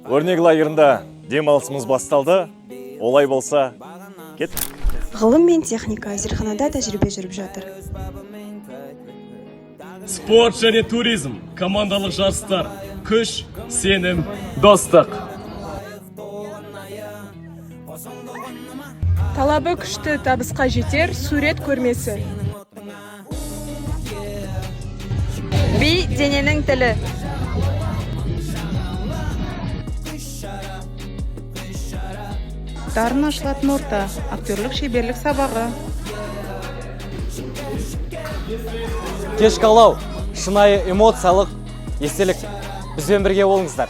Өрнек лагерінде демалысымыз басталды. Олай болса, кет. Ғылым мен техника зертханада тәжірибе жүріп жатыр. Спорт және туризм, командалық жарыстар, күш, сенім, достық. Талабы күшті табысқа жетер сурет көрмесі. Би дененің тілі. Дарын ашылатын орта, актерлік шеберлік сабағы. Кешкі алау, шынайы эмоциялық естелік. Бізбен бірге болыңыздар.